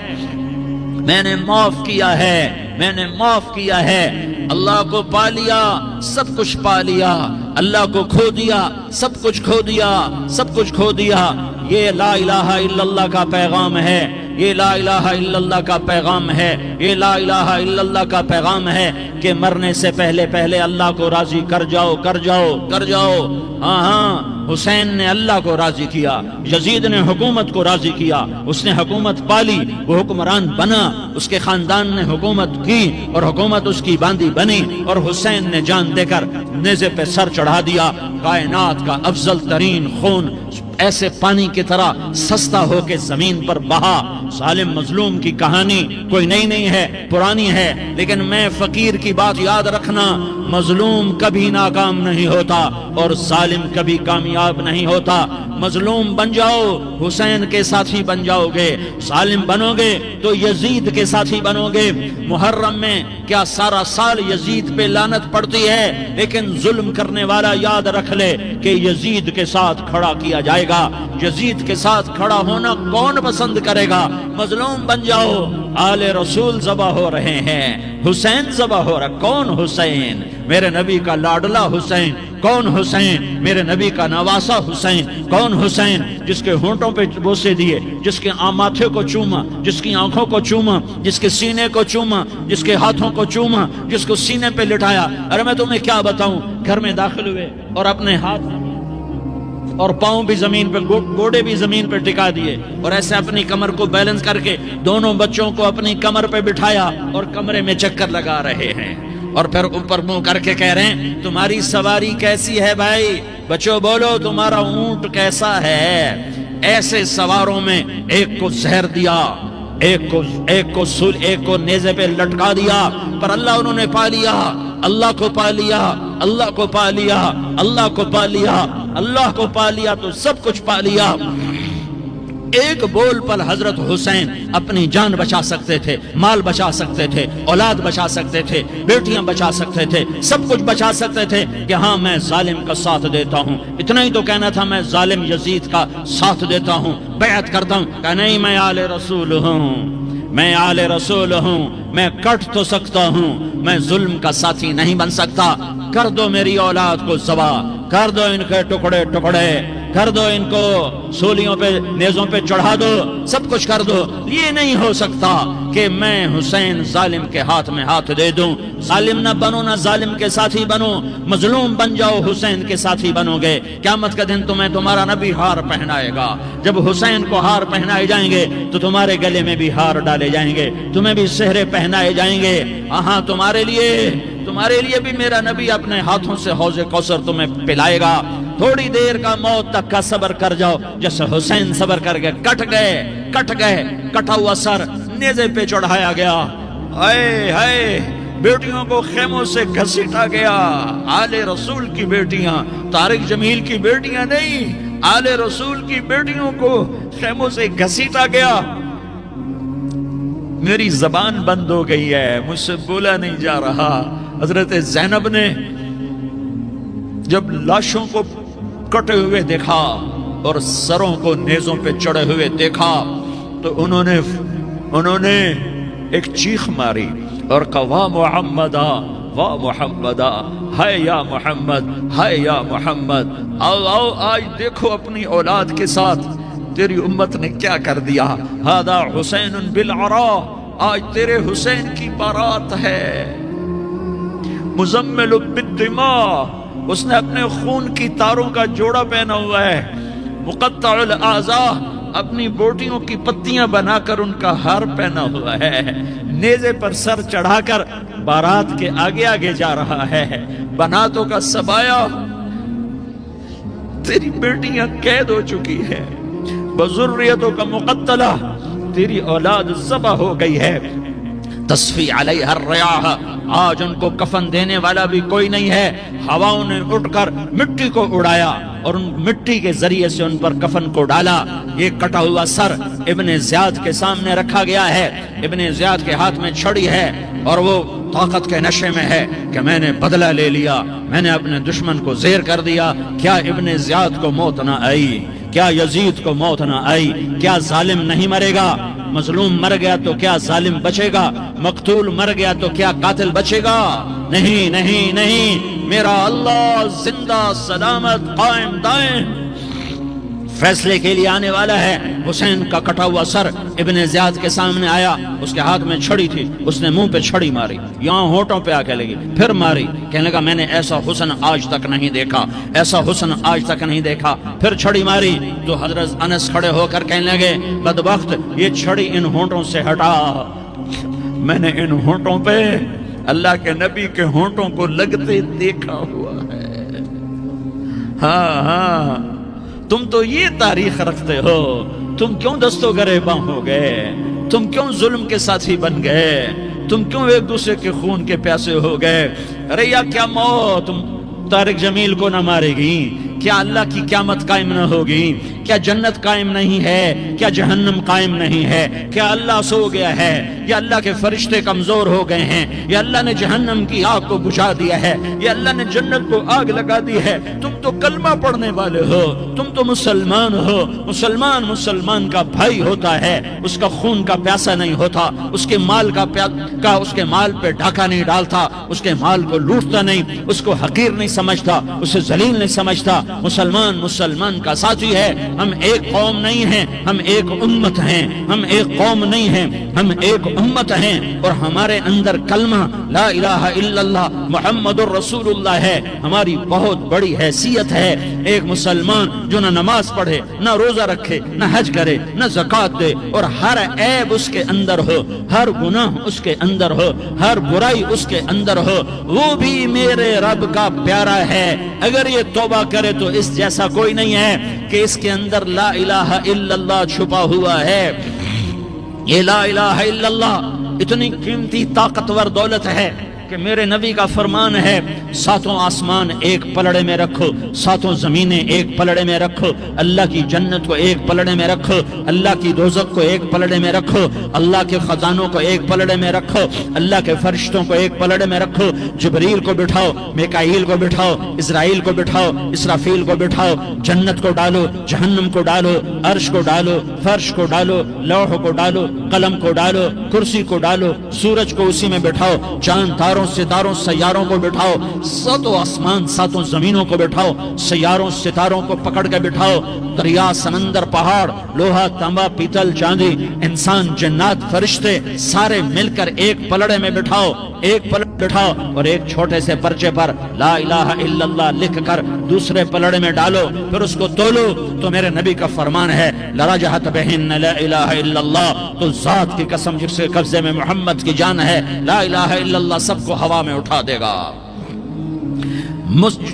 میں نے معاف کیا ہے، میں نے معاف کیا ہے۔ اللہ کو پا لیا، سب کچھ پا لیا، اللہ کو کھو دیا، سب کچھ کھو دیا، سب کچھ کھو دیا۔ یہ لا الہ الا اللہ کا پیغام ہے، یہ لا الہ الا اللہ کا پیغام ہے، یہ لا الہ الا اللہ کا پیغام ہے کہ مرنے سے پہلے پہلے اللہ کو راضی کر جاؤ، کر جاؤ، کر جاؤ۔ ہاں ہاں، حسین نے اللہ کو راضی کیا، یزید نے حکومت کو راضی کیا، اس نے حکومت پالی، وہ حکمران بنا، اس کے خاندان نے حکومت کی اور حکومت اس کی باندھی بنی، اور حسین نے جان دے کر نیزے پہ سر چڑھا دیا۔ کائنات کا افضل ترین خون ایسے پانی کی طرح سستا ہو کے زمین پر بہا۔ ظالم مظلوم کی کہانی کوئی نئی نہیں ہے، پرانی ہے، لیکن میں فقیر کی بات یاد رکھنا، مظلوم کبھی ناکام نہیں ہوتا اور ظالم کبھی کامیاب نہیں ہوتا۔ مظلوم بن جاؤ حسین کے ساتھی بن جاؤ گے، ظالم بنو گے تو یزید کے ساتھی بنو گے۔ محرم میں کیا سارا سال یزید پہ لعنت پڑتی ہے، لیکن ظلم کرنے والا یاد رکھ لے کہ یزید کے ساتھ کھڑا کیا جائے گا۔ یزید کے ساتھ کھڑا ہونا کون پسند کرے گا؟ مظلوم بن جاؤ۔ آل رسول ذبح ہو رہے ہیں، حسین ذبح ہو رہا۔ کون حسین؟ میرے نبی کا لاڈلا حسین۔ کون حسین؟ میرے نبی کا نواسا حسین۔ کون حسین؟ جس کے ہونٹوں پہ بوسے دیے، جس کے ماتھے کو چوما، جس کی آنکھوں کو چوما، جس کے سینے کو چوما، جس کے ہاتھوں کو چوما، جس کو سینے پہ لٹایا۔ ارے میں تمہیں کیا بتاؤں، گھر میں داخل ہوئے اور اپنے ہاتھ اور پاؤں بھی زمین پہ، گوڑے بھی زمین پہ ٹکا دیے، اور ایسے اپنی کمر کو بیلنس کر کے دونوں بچوں کو اپنی کمر پہ بٹھایا اور کمرے میں چکر لگا رہے ہیں، اور پھر اوپر منہ کر کے کہہ رہے ہیں تمہاری سواری کیسی ہے بھائی؟ بچوں بولو تمہارا اونٹ کیسا ہے؟ ایسے سواروں میں ایک کو زہر دیا، ایک کو نیزے پہ لٹکا دیا، پر اللہ انہوں نے پا لیا، اللہ کو پا لیا، اللہ کو پا لیا، اللہ کو پا لیا، اللہ کو پا لیا تو سب کچھ پا لیا۔ ایک بول پر حضرت حسین اپنی جان بچا سکتے تھے، مال بچا سکتے تھے، اولاد بچا سکتے تھے، بیٹیاں بچا سکتے تھے، سب کچھ بچا سکتے تھے کہ ہاں میں ظالم کا ساتھ دیتا ہوں۔ اتنا ہی تو کہنا تھا میں ظالم یزید کا ساتھ دیتا ہوں، بیعت کرتا ہوں، کہ نہیں میں آل رسول ہوں، میں آل رسول ہوں، میں کٹ تو سکتا ہوں، میں ظلم کا ساتھی نہیں بن سکتا۔ کر دو میری اولاد کو ذبح، کر دو ان کے ٹکڑے ٹکڑے، کر دو ان کو سولیوں پہ نیزوں پہ چڑھا دو، سب کچھ کر دو۔ یہ نہیں ہو سکتا کہ میں حسین ظالم کے ہاتھ میں ہاتھ دے دوں۔ ظالم نہ بنو، نہ ظالم کے ساتھی بنو، مظلوم بن جاؤ، حسین کے ساتھی بنو گے۔ قیامت کا دن تمہیں تمہارا نبی ہار پہنائے گا۔ جب حسین کو ہار پہنائے جائیں گے تو تمہارے گلے میں بھی ہار ڈالے جائیں گے، تمہیں بھی سہرے پہنائے جائیں گے۔ ہاں تمہارے لیے بھی میرا نبی اپنے ہاتھوں سے حوض کوثر تمہیں پلائے گا۔ تھوڑی دیر کا موت تک کا صبر کر جاؤ، جیسے حسین صبر کر کے کٹ گئے، کٹا ہوا سر نیزے پہ چڑھایا گیا۔ ہائے ہائے، بیٹیوں کو خیموں سے گھسیٹا گیا۔ آل رسول کی بیٹیاں، طارق جمیل کی بیٹیاں نہیں، آل رسول کی بیٹیوں کو خیموں سے گھسیٹا گیا۔ میری زبان بند ہو گئی ہے، مجھ سے بولا نہیں جا رہا۔ حضرت زینب نے جب لاشوں کو کٹے ہوئے دیکھا اور سروں کو نیزوں پہ چڑھے ہوئے دیکھا تو انہوں نے ایک چیخ ماری اور کہا واہ محمدہ، واہ محمدہ، ہائے یا محمد، ہائے یا محمد۔ آؤ آج دیکھو اپنی اولاد کے ساتھ تیری امت نے کیا کر دیا۔ ہذا حسین بالعراء، آج تیرے حسین کی بارات ہے۔ مزمل بالدماء، اس نے اپنے خون کی تاروں کا جوڑا پہنا ہوا ہے، مقطع الاعضاء، اپنی بوٹیوں کی پتیاں بنا کر ان کا ہار پہنا ہوا ہے، نیزے پر سر چڑھا کر بارات کے آگے آگے جا رہا ہے۔ بناتوں کا سبایا، تیری بیٹیاں قید ہو چکی ہے، بذریتوں کا مقتلہ، تیری اولاد ذبح ہو گئی ہے، تصفی علیہ الریاح، آج ان کو کفن دینے والا بھی کوئی نہیں ہے، ہواؤں نے اٹھ کر مٹی کو اڑایا اور ان مٹی کے ذریعے سے ان پر کفن کو ڈالا۔ یہ کٹا ہوا سر ابن زیاد کے سامنے رکھا گیا ہے، ابن زیاد کے ہاتھ میں چھڑی ہے اور وہ طاقت کے نشے میں ہے کہ میں نے بدلہ لے لیا، میں نے اپنے دشمن کو زیر کر دیا۔ کیا ابن زیاد کو موت نہ آئی؟ کیا یزید کو موت نہ آئی؟ کیا ظالم نہیں مرے گا؟ مظلوم مر گیا تو کیا ظالم بچے گا؟ مقتول مر گیا تو کیا قاتل بچے گا؟ نہیں نہیں نہیں، میرا اللہ زندہ سلامت قائم دائم فیصلے کے لیے آنے والا ہے۔ حسین کا کٹا ہوا سر ابن زیاد کے سامنے آیا، اس کے ہاتھ میں چھڑی تھی، اس نے منہ پہ چھڑی ماری، یہاں ہونٹوں پہ آ کے لگی، پھر ماری، کہنے لگا میں نے ایسا حسن آج تک نہیں دیکھا، ایسا حسن آج تک نہیں دیکھا، پھر چھڑی ماری تو حضرت انس کھڑے ہو کر کہنے لگے بدبخت، یہ چھڑی ان ہونٹوں سے ہٹا، میں نے ان ہونٹوں پہ اللہ کے نبی کے ہونٹوں کو لگتے دیکھا ہوا ہے۔ ہاں ہاں، تم تو یہ تاریخ رکھتے ہو، تم کیوں دستوں گریباں ہو گئے؟ تم کیوں ظلم کے ساتھی بن گئے؟ تم کیوں ایک دوسرے کے خون کے پیاسے ہو گئے؟ ارے یا کیا موت طارق جمیل کو نہ مارے گی؟ کیا اللہ کی قیامت قائم نہ ہوگی؟ کیا جنت قائم نہیں ہے؟ کیا جہنم قائم نہیں ہے؟ کیا اللہ سو گیا ہے؟ یا اللہ کے فرشتے کمزور ہو گئے ہیں؟ یا اللہ نے جہنم کی آگ کو بجھا دیا ہے؟ یا اللہ نے جنت کو آگ لگا دی ہے؟ تم تو کلمہ پڑھنے والے ہو، تم تو مسلمان ہو۔ مسلمان مسلمان کا بھائی ہوتا ہے، اس کا خون کا پیاسا نہیں ہوتا، اس کے مال اس کے مال پہ ڈاکہ نہیں ڈالتا، اس کے مال کو لوٹتا نہیں، اس کو حقیر نہیں سمجھتا، اسے ذلیل نہیں سمجھتا۔ مسلمان مسلمان کا ساتھی ہے۔ ہم ایک قوم نہیں ہیں، ہم ایک امت ہیں، ہم ایک قوم نہیں ہیں، ہم ایک امت ہیں، اور ہمارے اندر کلمہ لا الہ الا اللہ محمد الرسول اللہ ہے، ہماری بہت بڑی حیثیت ہے۔ ایک مسلمان جو نہ نماز پڑھے، نہ روزہ رکھے، نہ حج کرے، نہ زکوٰۃ دے، اور ہر عیب اس کے اندر ہو، ہر گناہ اس کے اندر ہو، ہر برائی اس کے اندر ہو، وہ بھی میرے رب کا پیارا ہے۔ اگر یہ توبہ کرے تو اس جیسا کوئی نہیں ہے کہ اس کے اندر لا الہ الا اللہ چھپا ہوا ہے۔ یہ لا الہ الا اللہ اتنی قیمتی طاقتور دولت ہے کہ میرے نبی کا فرمان ہے، ساتوں آسمان ایک پلڑے میں رکھو، ساتوں زمینیں ایک پلڑے میں رکھو، اللہ کی جنت کو ایک پلڑے میں رکھو، اللہ کی دوزخ کو ایک پلڑے میں رکھو، اللہ کے خزانوں کو ایک پلڑے میں رکھو، اللہ کے فرشتوں کو ایک پلڑے میں رکھو، جبریل کو بٹھاؤ، میکائیل کو بٹھاؤ، اسرائیل کو بٹھاؤ، اسرافیل کو بٹھاؤ، جنت کو ڈالو، جہنم کو ڈالو، عرش کو ڈالو، فرش کو ڈالو، لوح کو ڈالو، قلم کو ڈالو، کرسی کو ڈالو، سورج کو اسی میں بٹھاؤ، چاند تاروں ستاروں سیاروں کو بٹھاؤ، ساتوں آسمان ساتوں زمینوں کو بٹھاؤ، سیاروں ستاروں کو پکڑ کے بٹھاؤ، دریا سمندر پہاڑ لوہا تانبا پیتل چاندی انسان جنات فرشتے سارے مل کر ایک پلڑے میں بٹھاؤ، ایک پلڑے بٹھاؤ، اور ایک چھوٹے سے پرچے پر لا الہ الا اللہ لکھ کر دوسرے پلڑے میں ڈالو، پھر اس کو تولو تو میرے نبی کا فرمان ہے لرجحت بہن لا الہ الا اللہ، تو ذات کی قسم جس کے قبضے میں محمد کی جان ہے، لا الہ الا اللہ سب کو ہوا میں اٹھا دے گا۔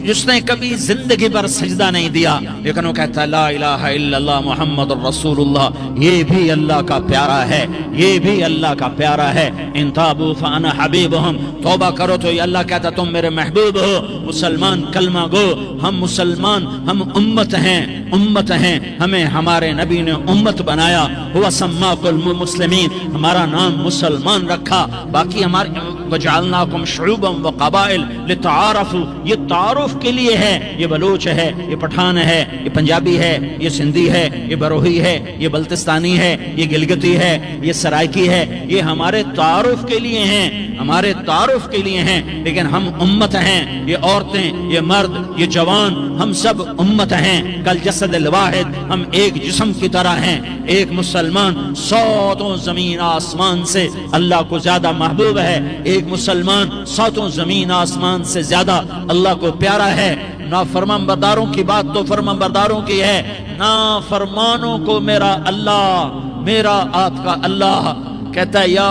جس نے کبھی زندگی پر سجدہ نہیں دیا لیکن وہ کہتا ہے لا الہ الا اللہ محمد الرسول اللہ، یہ بھی اللہ کا پیارا ہے، یہ بھی اللہ کا پیارا ہے۔ ان تابوا فانا حبیبہم، توبہ کرو تو یہ اللہ کہتا تم میرے محبوب ہو۔ مسلمان کلمہ گو، ہم مسلمان، ہم امت ہیں، امت ہیں، ہمیں ہمارے نبی نے امت بنایا، ہوا سماکم المسلمین، ہمارا نام مسلمان رکھا، باقی ہمارے وجعلناکم شعوبا وقبائل لتعارفوا، یہ تعارف کے لیے ہے، یہ بلوچ ہے، یہ پٹھان ہے، یہ پنجابی ہے، یہ سندھی ہے، یہ بروہی ہے، یہ بلتستانی ہے، یہ گلگتی ہے، یہ سرائکی ہے، یہ ہمارے تعارف کے لیے ہیں، ہمارے تعارف کے لیے ہیں، لیکن ہم امت ہیں، یہ عورتیں، یہ مرد، یہ جوان، ہم سب امت ہیں، کل جسد الواحد، ہم ایک جسم کی طرح ہیں۔ ایک مسلمان ساتوں زمین آسمان سے اللہ کو زیادہ محبوب ہے، ایک مسلمان ساتوں زمین آسمان سے زیادہ اللہ اللہ کو پیارا ہے، نافرمان برداروں کی بات تو فرمان برداروں کی ہے، نافرمانوں کو میرا اللہ، میرا آپ کا اللہ کہتا ہے یا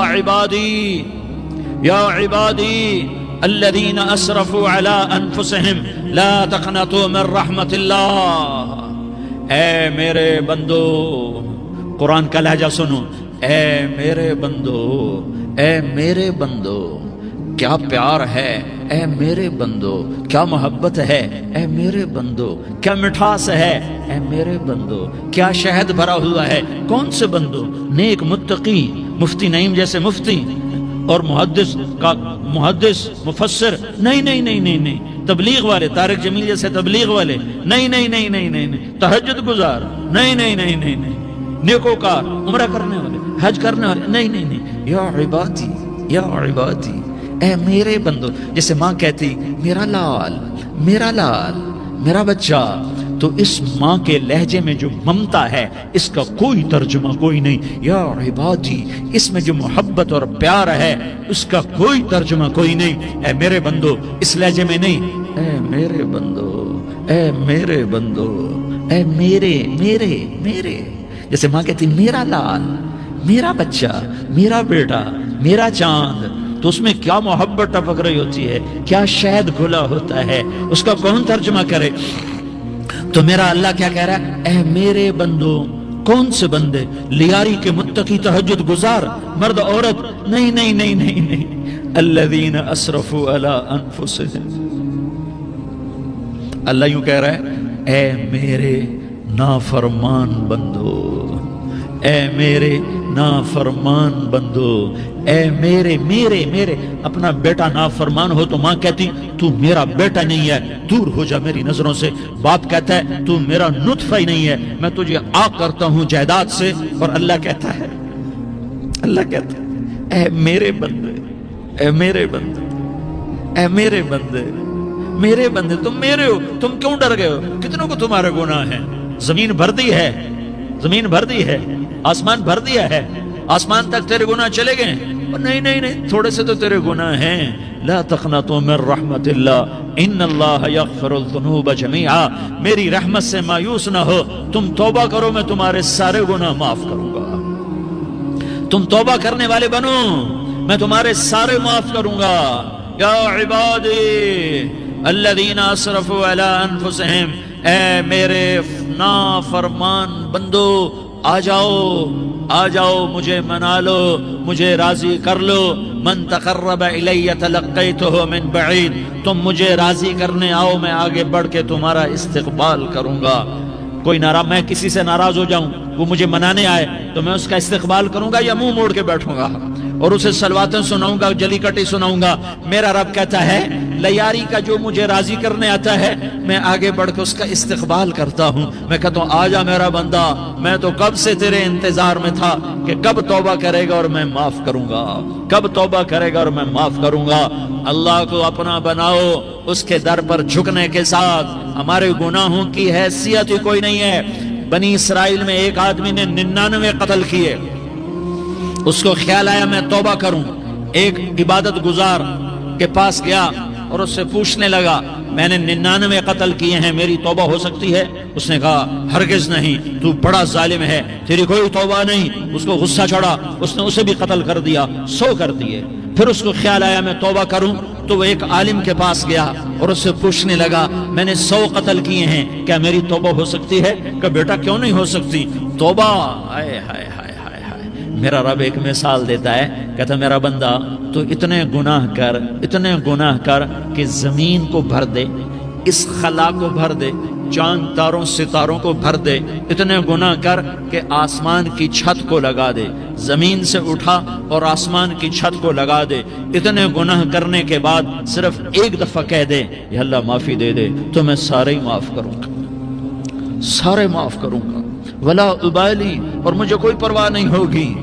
عبادی الذین اسرفوا علی انفسہم لا تقنطوا من رحمت اللہ، اے میرے بندو، قرآن کا لہجہ سنو، اے میرے بندو، اے میرے بندو، کیا پیار ہے، اے میرے بندو، کیا محبت ہے، اے میرے بندو، کیا مٹھاس ہے، اے میرے بندو، کیا شہد بھرا ہوا ہے، کون سے بندو، نیک متقی، مفتی نعیم جیسے مفتی اور محدث مفسر، نہیں، تبلیغ والے، طارق جمیل جیسے تبلیغ والے، نہیں، تہجد گزار، نہیں، نیکوکار، عمرہ کرنے والے، حج کرنے والے، نہیں، یا عبادی، اے میرے بندو، جیسے ماں کہتی میرا لال، میرا بچہ، تو اس ماں کے لہجے میں جو ممتا ہے اس کا کوئی ترجمہ کوئی نہیں، یا عبادی، اس میں جو محبت اور پیار ہے اس کا کوئی ترجمہ کوئی نہیں، اے میرے بندو، اس لہجے میں نہیں، اے میرے بندو، اے میرے بندو، اے میرے، جیسے ماں کہتی میرا لال، میرا بچہ، میرا بیٹا، میرا چاند، تو اس میں کیا محبت ٹپک رہی ہوتی ہے، کیا شہد گھلا ہوتا ہے، اس کا کون ترجمہ کرے؟ تو میرا اللہ کیا کہہ رہا ہے، اے میرے بندو، کون سے بندے؟ لیاری کے متقی، تہجد گزار، مرد عورت، نہیں، الذین اسرفوا علی انفسہم، اللہ یوں کہہ رہا ہے، اے میرے نافرمان بندو، اے میرے نافرمان بندو، اے میرے اپنا بیٹا نافرمان ہو تو ماں کہتی تو میرا بیٹا نہیں ہے، دور ہو جا میری نظروں سے، باپ کہتا ہے تو میرا نطفہ ہی نہیں ہے، میں تجھے عاق کرتا ہوں جائیداد سے، اور اللہ کہتا ہے اے میرے بندے، اے میرے بندے، اے میرے بندے، میرے بندے، تم میرے ہو، تم کیوں ڈر گئے ہو؟ کتنوں کو تمہارے گناہ ہیں؟ زمین بھر دی ہے، آسمان بھر دیا ہے، آسمان تک تیرے گناہ چلے گئے، نہیں، تھوڑے سے تو تیرے گناہ ہیں، لا تقنطوا من رحمت اللہ ان اللہ یغفر الذنوب جميعا، میری رحمت سے مایوس نہ ہو، تم توبہ کرو، میں تمہارے سارے گناہ معاف کروں گا، تم توبہ کرنے والے بنو، میں تمہارے سارے معاف کروں گا، یا عبادی الذین اسرفوا علی انفسہم، اے میرے نافرمان بندو، آ جاؤ مجھے منا لو، مجھے راضی کر لو، من تقرب الی تلقیتہ من بعید، تم مجھے راضی کرنے آؤ، میں آگے بڑھ کے تمہارا استقبال کروں گا، کوئی ناراض، میں کسی سے ناراض ہو جاؤں، وہ مجھے منانے آئے تو میں اس کا استقبال کروں گا یا منہ موڑ کے بیٹھوں گا اور اسے سلواتیں سناؤں گا، جلی کٹی سناؤں گا؟ میرا رب کہتا ہے لیاری کا جو مجھے راضی کرنے آتا ہے میں آگے بڑھ کے اس کا استقبال کرتا ہوں، میں کہتا ہوں آ جا میرا بندہ، میں تو کب سے تیرے انتظار میں تھا کہ کب توبہ کرے گا اور میں معاف کروں گا، کب توبہ کرے گا اور میں معاف کروں گا۔ اللہ کو اپنا بناؤ، اس کے در پر جھکنے کے ساتھ، ہمارے گناہوں کی حیثیت ہی کوئی نہیں ہے۔ بنی اسرائیل میں ایک آدمی نے 99 قتل کیے، اس کو خیال آیا میں توبہ کروں، ایک عبادت گزار کے پاس گیا اور اس سے پوچھنے لگا میں نے 99 قتل کیے ہیں، میری توبہ ہو سکتی ہے؟ اس نے کہا ہرگز نہیں، تو بڑا ظالم ہے، تیری کوئی توبہ نہیں۔ اس کو غصہ چڑھا، اس نے اسے بھی قتل کر دیا، 100 کر دیے۔ پھر اس کو خیال آیا میں توبہ کروں، تو وہ ایک عالم کے پاس گیا اور اس سے پوچھنے لگا میں نے 100 قتل کیے ہیں، کیا میری توبہ ہو سکتی ہے؟ کہ بیٹا کیوں نہیں ہو سکتی توبہ؟ ہائے ہائے ہائے ہائے ہائے، میرا رب ایک مثال دیتا ہے، کہتا میرا بندہ تو اتنے گناہ کر کہ زمین کو بھر دے، اس خلا کو بھر دے، چاند تاروں ستاروں کو بھر دے، اتنے گناہ کر کہ آسمان کی چھت کو لگا دے، زمین سے اٹھا اور آسمان کی چھت کو لگا دے، اتنے گناہ کرنے کے بعد صرف ایک دفعہ کہہ دے یا اللہ معافی دے دے تو میں سارے ہی معاف کروں گا، سارے معاف کروں گا، ولا ابالی، اور مجھے کوئی پرواہ نہیں ہوگی۔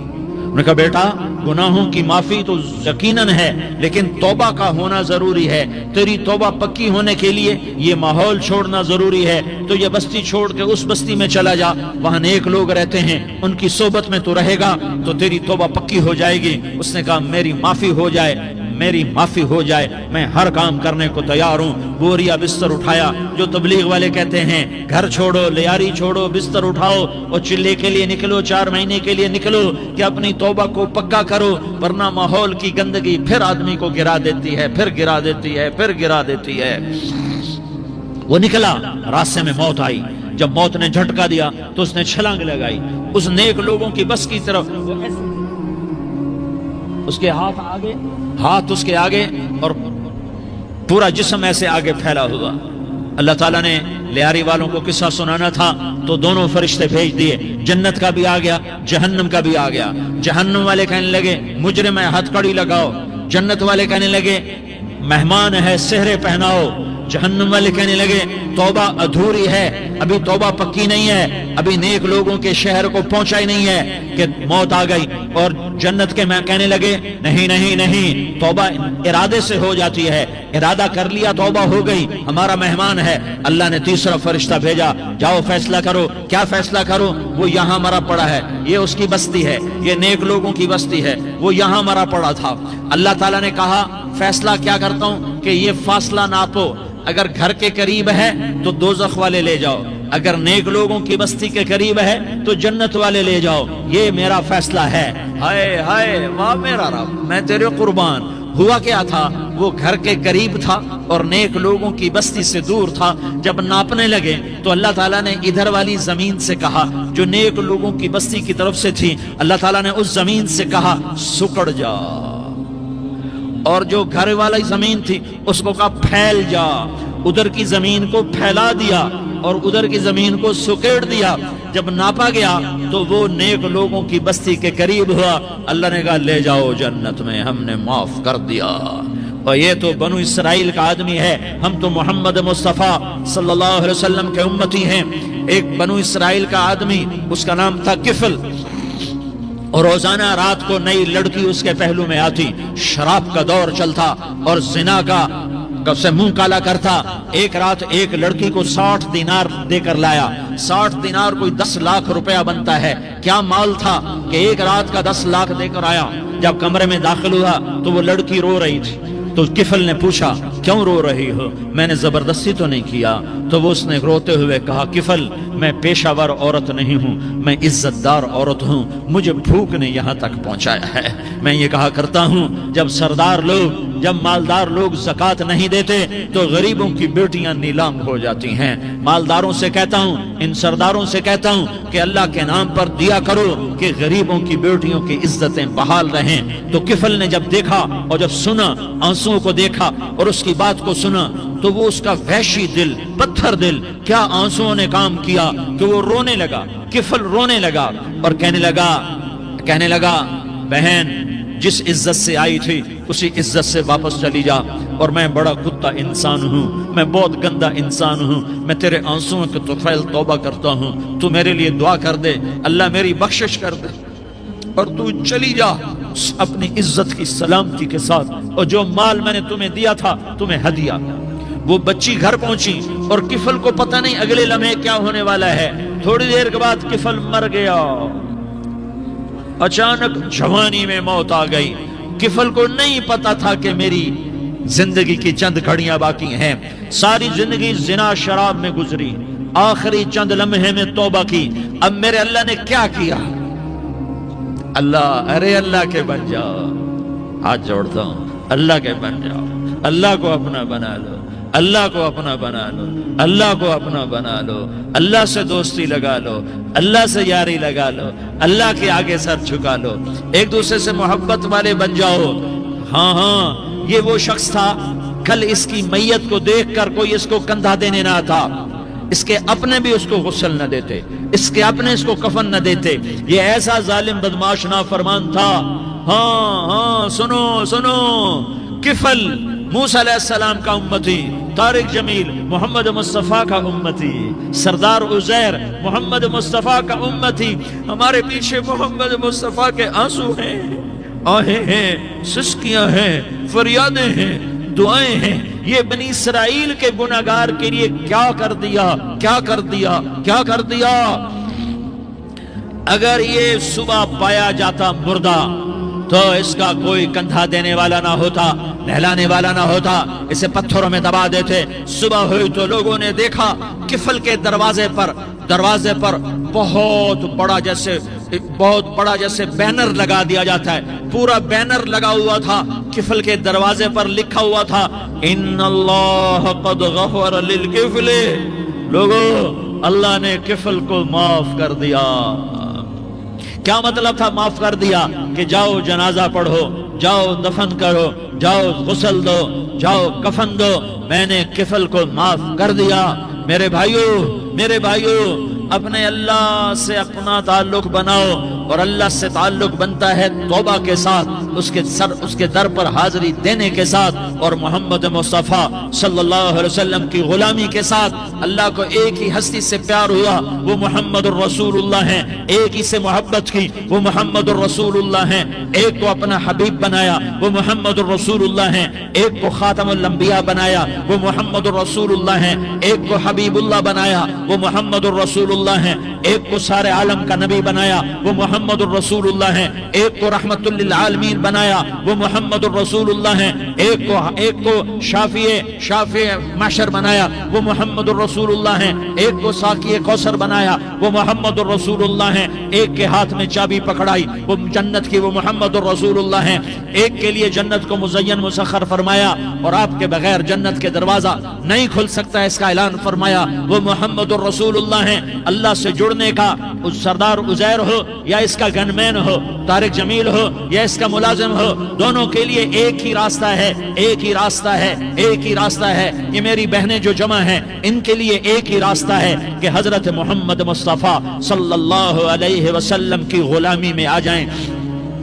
انہوں نے کہا بیٹا گناہوں کی معافی تو یقیناً ہے لیکن توبہ کا ہونا ضروری ہے، تیری توبہ پکی ہونے کے لیے یہ ماحول چھوڑنا ضروری ہے، تو یہ بستی چھوڑ کے اس بستی میں چلا جا، وہاں نیک لوگ رہتے ہیں، ان کی صحبت میں تو رہے گا تو تیری توبہ پکی ہو جائے گی۔ اس نے کہا میری معافی ہو جائے، میری معافی ہو جائے، میں ہر کام کرنے کو تیار ہوں۔ بوریا بستر اٹھایا، جو تبلیغ والے کہتے ہیں گھر چھوڑو، لیاری چھوڑو، بستر اٹھاؤ اور چلے کے لیے نکلو، 4 مہینے کے لیے نکلو کہ اپنی توبہ کو پکا کرو، ورنہ ماحول کی گندگی پھر آدمی کو گرا دیتی ہے، پھر گرا دیتی ہے، پھر گرا دیتی ہے۔ وہ نکلا، راستے میں موت آئی۔ جب موت نے جھٹکا دیا تو اس نے چھلانگ لگائی اس نیک لوگوں کی بس کی طرف، اس کے ہاتھ اس کے آگے اور پورا جسم ایسے آگے پھیلا ہوا۔ اللہ تعالیٰ نے لیاری والوں کو قصہ سنانا تھا تو دونوں فرشتے بھیج دیے، جنت کا بھی آ گیا، جہنم کا بھی آ گیا۔ جہنم والے کہنے لگے مجرم ہے، ہتھ کڑی لگاؤ۔ جنت والے کہنے لگے مہمان ہے، سہرے پہناؤ۔ جہنم والے کہنے لگے توبہ ادھوری ہے، ابھی توبہ پکی نہیں ہے، ابھی نیک لوگوں کے شہر کو پہنچا ہی نہیں ہے کہ موت آ گئی۔ اور جنت کے میں کہنے لگے نہیں نہیں نہیں، توبہ ارادے سے ہو جاتی ہے، ارادہ کر لیا توبہ ہو گئی، ہمارا مہمان ہے۔ اللہ نے تیسرا فرشتہ بھیجا، جاؤ فیصلہ کرو۔ کیا فیصلہ کرو؟ وہ یہاں مرا پڑا ہے، یہ اس کی بستی ہے، یہ نیک لوگوں کی بستی ہے، وہ یہاں مرا پڑا تھا۔ اللہ تعالیٰ نے کہا فیصلہ کیا کرتا ہوں کہ یہ فاصلہ ناپو، اگر گھر کے قریب ہے تو دوزخ والے لے جاؤ، اگر نیک لوگوں کی بستی کے قریب ہے تو جنت والے لے جاؤ، یہ میرا فیصلہ ہے۔ ہائے ہائے واہ میرا رب، میں تیرے قربان۔ ہوا کیا تھا؟ وہ گھر کے قریب تھا اور نیک لوگوں کی بستی سے دور تھا۔ جب ناپنے لگے تو اللہ تعالیٰ نے ادھر والی زمین سے کہا جو نیک لوگوں کی بستی کی طرف سے تھی، اللہ تعالیٰ نے اس زمین سے کہا سکڑ جا، اور جو گھر والی زمین تھی اس کو کہا پھیل جا۔ ادھر کی زمین کو پھیلا دیا اور ادھر کی زمین کو سکیڑ دیا۔ جب ناپا گیا تو وہ نیک لوگوں کی بستی کے قریب ہوا۔ اللہ نے کہا لے جاؤ جنت میں، ہم نے معاف کر دیا۔ اور یہ تو بنو اسرائیل کا آدمی ہے، ہم تو محمد مصطفیٰ صلی اللہ علیہ وسلم کے امتی ہیں۔ ایک بنو اسرائیل کا آدمی، اس کا نام تھا کفل، اور روزانہ رات کو نئی لڑکی اس کے پہلو میں آتی، شراب کا دور چلتا اور زنا کا سے منہ کالا کرتا۔ ایک رات ایک لڑکی کو 60 دینار دے کر لایا۔ 60 دینار کوئی 10 لاکھ روپیہ بنتا ہے۔ کیا مال تھا کہ ایک رات کا 10 لاکھ دے کر آیا۔ جب کمرے میں داخل ہوا تو وہ لڑکی رو رہی تھی، تو کفل نے پوچھا کیوں رو رہی ہو؟ میں نے زبردستی تو نہیں کیا۔ تو وہ اس نے روتے ہوئے کہا کفل میں پیشہ ور عورت نہیں ہوں، میں عزت دار عورت ہوں، مجھے بھوک نے یہاں تک پہنچایا ہے۔ میں یہ کہا کرتا ہوں جب سردار لوگ، جب مالدار لوگ زکوٰۃ نہیں دیتے تو غریبوں کی بیٹیاں نیلام ہو جاتی ہیں۔ مالداروں سے کہتا ہوں، ان سرداروں سے کہتا ہوں کہ اللہ کے نام پر دیا کرو کہ غریبوں کی بیٹیوں کی عزتیں بحال رہیں۔ تو کفل نے جب دیکھا اور جب سنا، آنسوں کو دیکھا اور اس کی بات کو سنا، تو وہ اس کا وحشی دل، پتھر دل، کیا آنسوں نے کام کیا کہ وہ رونے لگا۔ کفل رونے لگا اور کہنے لگا بہن جس عزت سے آئی تھی اسی عزت سے واپس چلی جا، اور میں بڑا کتا انسان ہوں، میں بہت گندا انسان ہوں، میں تیرے آنسوں کے طفیل توبہ کرتا ہوں، تو میرے لیے دعا کر دے، اللہ میری بخشش کر دے، اور تو چلی جا اپنی عزت کی سلامتی کے ساتھ، اور جو مال میں نے تمہیں دیا تھا تمہیں ہدیہ۔ وہ بچی گھر پہنچی اور کفل کو پتہ نہیں اگلے لمحے کیا ہونے والا ہے۔ تھوڑی دیر کے بعد کفل مر گیا، اچانک جوانی میں موت آ گئی۔ کفل کو نہیں پتا تھا کہ میری زندگی کی چند گھڑیاں باقی ہیں۔ ساری زندگی زنا شراب میں گزری، آخری چند لمحے میں توبہ کی۔ اب میرے اللہ نے کیا کیا؟ اللہ، ارے اللہ کے بن جاؤ، ہاتھ جوڑتا ہوں، اللہ کے بن جاؤ، اللہ کو اپنا بنا لو، اللہ کو اپنا بنا لو، اللہ کو اپنا بنا لو، اللہ سے دوستی لگا لو، اللہ سے یاری لگا لو، اللہ کے آگے سر جھکا لو، ایک دوسرے سے محبت والے بن جاؤ۔ ہاں یہ وہ شخص تھا، کل اس کی میت کو دیکھ کر کوئی اس کو کندھا دینے نہ آتا، اس کے اپنے بھی اس کو غسل نہ دیتے، اس کے اپنے اس کو کفن نہ دیتے۔ یہ ایسا ظالم بدماش نافرمان تھا۔ ہاں سنو، کفل موسیٰ علیہ السلام کا امتی، طارق جمیل محمد مصطفیٰ کا امتی، سردار عزیر محمد مصطفیٰ کا امتی۔ ہمارے پیچھے محمد مصطفیٰ کے آنسو ہیں، آہیں ہیں، سسکیاں ہیں، فریادیں ہیں، دعائیں ہیں۔ یہ بنی اسرائیل کے گناہگار کے لیے کیا کر دیا۔ اگر یہ صبح پایا جاتا مردہ تو اس کا کوئی کندھا دینے والا نہ ہوتا، نہلانے والا نہ ہوتا، اسے پتھروں میں دبا دیتے۔ صبح ہوئی تو لوگوں نے دیکھا کفل کے دروازے پر بہت بڑا جیسے بینر لگا دیا جاتا ہے، پورا بینر لگا ہوا تھا، کفل کے دروازے پر لکھا ہوا تھا ان اللہ قد غفر للکفل، لوگوں اللہ نے کفل کو معاف کر دیا۔ کیا مطلب تھا معاف کر دیا؟ کہ جاؤ جنازہ پڑھو، جاؤ دفن کرو، جاؤ غسل دو، جاؤ کفن دو، میں نے کفل کو معاف کر دیا۔ میرے بھائیو اپنے اللہ سے اپنا تعلق بناؤ، اور اللہ سے تعلق بنتا ہے توبہ کے ساتھ، اس کے در پر حاضری دینے کے ساتھ، اور محمد مصطفیٰ صلی اللہ علیہ وسلم کی غلامی کے ساتھ۔ اللہ کو ایک ہی ہستی سے پیار ہوا، وہ محمد الرسول اللہ ہیں، ایک ہی سے محبت کی، وہ محمد الرسول اللہ ہیں، ایک کو اپنا حبیب بنایا، وہ محمد الرسول اللہ ہیں، ایک کو خاتم الانبیاء بنایا، وہ محمد الرسول اللہ ہیں، ایک کو حبیب اللہ بنایا، وہ محمد الرسول اللہ ہیں، ایک کو سارے عالم کا نبی بنایا، وہ محمد الرسول اللہ ہیں، ایک کو رحمت للعالمین بنایا، وہ محمد الرسول اللہ ہیں، ایک کو شافع محشر بنایا، وہ محمد الرسول اللہ ہیں، ایک کو ساقی کوثر بنایا، وہ محمد الرسول اللہ ہیں، ایک کے ہاتھ میں چابی پکڑائی وہ جنت کی، وہ محمد الرسول اللہ ہیں، ایک کے لیے جنت کو مزین مسخر فرمایا اور آپ کے بغیر جنت کے دروازہ نہیں کھل سکتا، اس کا اعلان فرمایا، وہ محمد الرسول اللہ ہیں۔ اللہ سے جڑنے کا سردار عزیر ہو یا اس کا گن مین ہو، طارق جمیل ہو یا اس کا ملازم ہو، دونوں کے لیے ایک ہی راستہ ہے، ایک ہی راستہ ہے، ایک ہی راستہ ہے۔ یہ میری بہنیں جو جمع ہیں ان کے لیے ایک ہی راستہ ہے کہ حضرت محمد مصطفیٰ صلی اللہ علیہ وسلم کی غلامی میں آ جائیں،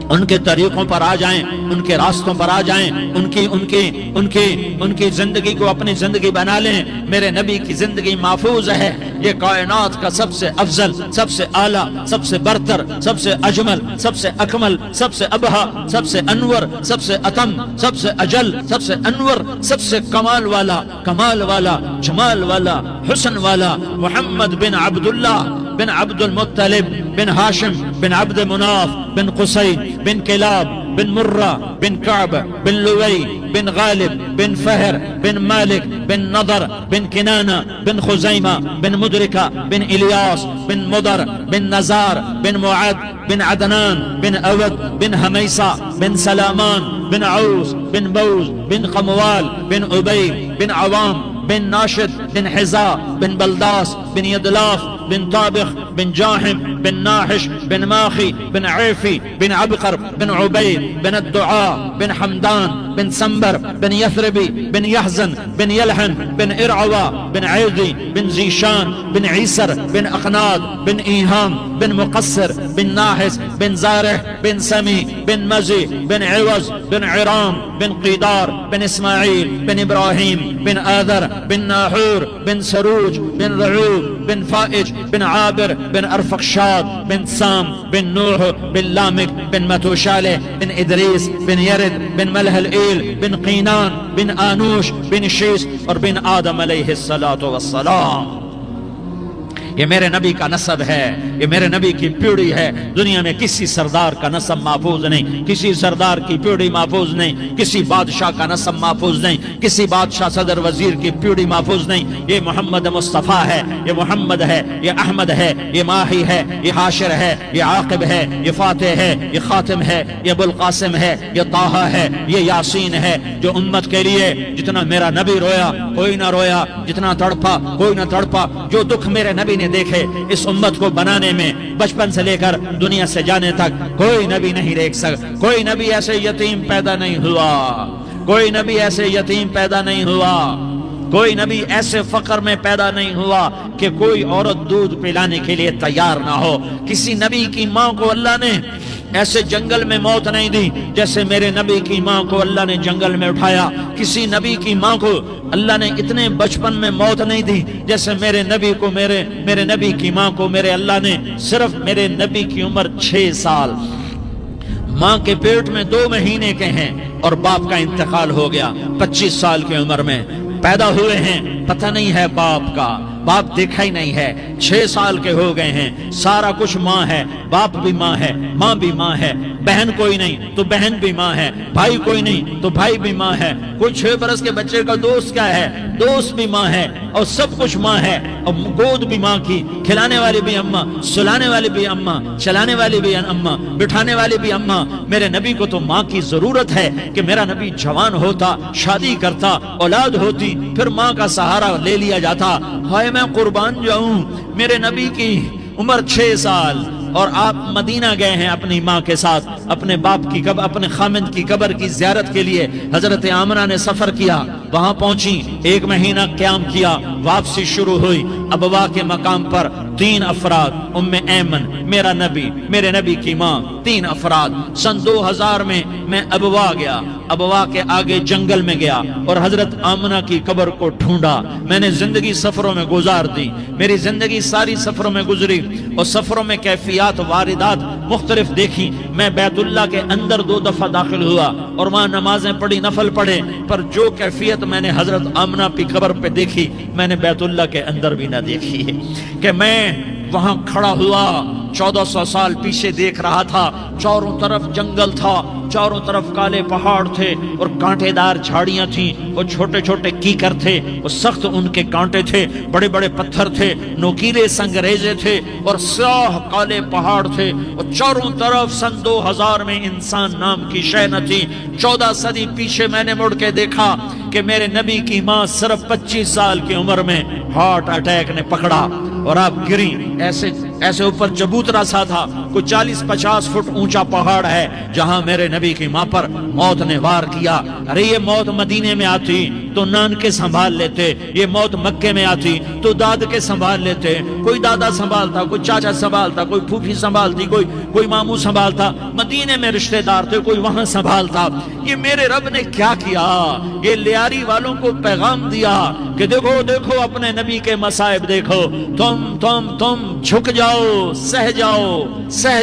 ان کے طریقوں پر آ جائیں، ان کے راستوں پر آ جائیں، ان کی زندگی کو اپنی زندگی بنا لیں۔ میرے نبی کی زندگی محفوظ ہے، یہ کائنات کا سب سے افضل، سب سے اعلیٰ، سب سے برتر، سب سے اجمل، سب سے اکمل، سب سے ابہا، سب سے انور، سب سے اتم، سب سے اجل، سب سے انور، سب سے کمال والا، جمال والا، حسن والا، محمد بن عبداللہ بن عبد المطلب بن ہاشم بن عبد مناف بن قصی بن کلاب بن مرہ بن کعب بن لوی بن غالب بن فہر بن مالک بن نضر بن کنانہ بن خزیمہ بن مدرکہ بن الیاس بن مضر بن نزار بن معد بن عدنان بن اود بن حمیسہ بن سلامان بن عوس بن بوز بن قموال بن عبی بن عوام بن ناشد بن حزا بن بلداس بن يدلاف بن طابخ بن جاحم بن ناحش بن ماخي بن عيفي بن عبقر بن عبيد بن الدعاء بن حمدان بن سنبر بن يثربي بن يحزن بن يلحن بن إرعوى بن عيضي بن زيشان بن عيسر بن أقناد بن إيهام بن مقصر بن ناحس بن زارح بن سمي بن مزي بن عوز بن عرام بن قيدار بن إسماعيل بن إبراهيم بن آذر بن ناحور بن سروج بن رعوب بن فائج بن عابر بن أرفقشاد بن سام بن نوح بن لامك بن متوشالة بن إدريس بن يرد بن ملهلئيل بن قينان بن آنوش بن شيس اور بن آدم علیہ السلام۔ یہ میرے نبی کا نسب ہے، یہ میرے نبی کی پیڑھی ہے۔ دنیا میں کسی سردار کا نسب محفوظ نہیں، کسی سردار کی پیڑھی محفوظ نہیں، کسی بادشاہ کا نسب محفوظ نہیں، کسی بادشاہ صدر وزیر کی پیڑھی محفوظ نہیں۔ یہ محمد مصطفیٰ ہے، یہ محمد ہے، یہ احمد ہے، یہ ماہی ہے، یہ حاشر ہے، یہ عاقب ہے، یہ فاتح ہے، یہ خاتم ہے، یہ ابو القاسم ہے، یہ طٰہٰ ہے، یہ یاسین ہے۔ جو امت کے لیے جتنا میرا نبی رویا کوئی نہ رویا، جتنا تڑپا کوئی نہ تڑپا، جو دکھ میرے نبی نے دیکھے اس امت کو بنانے میں، بچپن سے لے کر دنیا سے جانے تک کوئی نبی نہیں دیکھ سکتا۔ کوئی نبی ایسے یتیم پیدا نہیں ہوا، کوئی نبی ایسے یتیم پیدا نہیں ہوا، کوئی نبی ایسے فقر میں پیدا نہیں ہوا کہ کوئی عورت دودھ پلانے کے لیے تیار نہ ہو۔ کسی نبی کی ماں کو اللہ نے ایسے جنگل میں موت نہیں دی جیسے میرے نبی کی ماں کو اللہ نے جنگل میں اٹھایا۔ کسی نبی کی ماں کو اللہ نے اتنے بچپن میں موت نہیں دی جیسے میرے نبی کو، میرے نبی کی ماں کو میرے اللہ نے صرف میرے نبی کی عمر 6 سال، ماں کے پیٹ میں 2 مہینے کے ہیں اور باپ کا انتقال ہو گیا 25 سال کی عمر میں۔ پیدا ہوئے ہیں، پتہ نہیں ہے باپ کا، باپ دیکھا ہی نہیں ہے، 6 سال کے ہو گئے ہیں، سارا کچھ ماں ہے، باپ بھی ماں ہے، ماں بھی ماں ہے، بہن کوئی نہیں تو بہن بھی ماں ہے، بھائی کوئی نہیں تو بھائی بھی ماں ہے، کوئی 6 برس کے بچے کا دوست کیا ہے، دوست بھی ماں ہے، اور سب کچھ ماں ہے، اور گود بھی ماں کی، کھلانے والی بھی اماں، سلانے والی بھی اماں، چلانے والی بھی اماں، بٹھانے والی بھی اماں۔ میرے نبی کو تو ماں کی ضرورت ہے کہ میرا نبی جوان ہوتا، شادی کرتا، اولاد ہوتی، پھر ماں کا سہارا لے لیا جاتا۔ ہائے میں قربان جاؤں، میرے نبی کی عمر 6 سال اور آپ مدینہ گئے ہیں اپنی ماں کے ساتھ، اپنے باپ کی قبر، اپنے خامند کی قبر کی زیارت کے لیے حضرت آمنہ نے سفر کیا، وہاں پہنچی، 1 مہینہ قیام کیا، واپسی شروع ہوئی، ابوا کے مقام پر 3 افراد، ام ایمن، میرا نبی، میرے نبی کی ماں، 3 افراد۔ سن 2000 میں ابوا گیا، ابوا کے آگے جنگل میں گیا اور حضرت آمنہ کی قبر کو ڈھونڈا۔ میں نے زندگی سفروں میں گزار دی، میری زندگی ساری سفروں میں گزری، اور سفروں میں کیفیات واردات مختلف دیکھی۔ میں بیت اللہ کے اندر 2 دفعہ داخل ہوا اور وہاں نمازیں پڑھی، نفل پڑھے، پر جو کیفیت میں نے حضرت آمنہ کی قبر پہ دیکھی میں نے بیت اللہ کے اندر بھی نہ دیکھی، کہ میں وہاں کھڑا ہوا 1400 سال پیچھے دیکھ رہا تھا، چاروں طرف جنگل تھا، چاروں طرف کالے پہاڑ تھے اور کانٹے دار جھاڑیاں تھیں، اور چھوٹے چھوٹے کیکر تھے، اور سخت ان کے کانٹے تھے، بڑے بڑے پتھر تھے، نوکیلے سنگریزے تھے، اور سیاہ کالے پہاڑ تھے، اور چاروں طرف سن 2000 میں انسان نام کی شے نہ تھی۔ 14 صدی پیچھے میں نے مڑ کے دیکھا کہ میرے نبی کی ماں صرف 25 سال کی عمر میں ہارٹ اٹیک نے پکڑا اور آپ گری، ایسے اوپر چبوترا سا تھا، کوئی 40-50 فٹ اونچا پہاڑ ہے جہاں میرے نبی کی ماں پر موت نے وار کیا۔ ارے یہ موت مدینے میں آتی تو نان کے سنبھال لیتے، یہ موت مکے میں آتی تو داد کے سنبھال لیتے، کوئی دادا سنبھالتا، کوئی چاچا سنبھالتا، کوئی پھوپھی سنبھالتی، کوئی ماموں سنبھالتا، مدینے میں رشتہ دار تھے، کوئی وہاں سنبھالتا۔ یہ میرے رب نے کیا کیا؟ یہ لیاری والوں کو پیغام دیا کہ دیکھو دیکھو اپنے نبی کے مصائب دیکھو، تم جھک جاؤ، سہ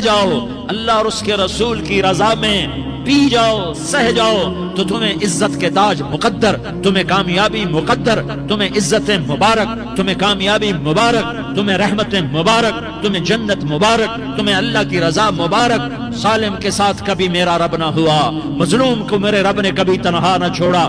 جاؤ، اللہ اور اس کے رسول کی رضا میں پی جاؤ، سہ جاؤ، تو تمہیں عزت کے تاج مقدر، تمہیں کامیابی مقدر، تمہیں عزت مبارک، تمہیں کامیابی مبارک، تمہیں رحمت مبارک، تمہیں جنت مبارک، تمہیں اللہ کی رضا مبارک۔ ظالم کے ساتھ کبھی میرا رب نہ ہوا، مظلوم کو میرے رب نے کبھی تنہا نہ چھوڑا۔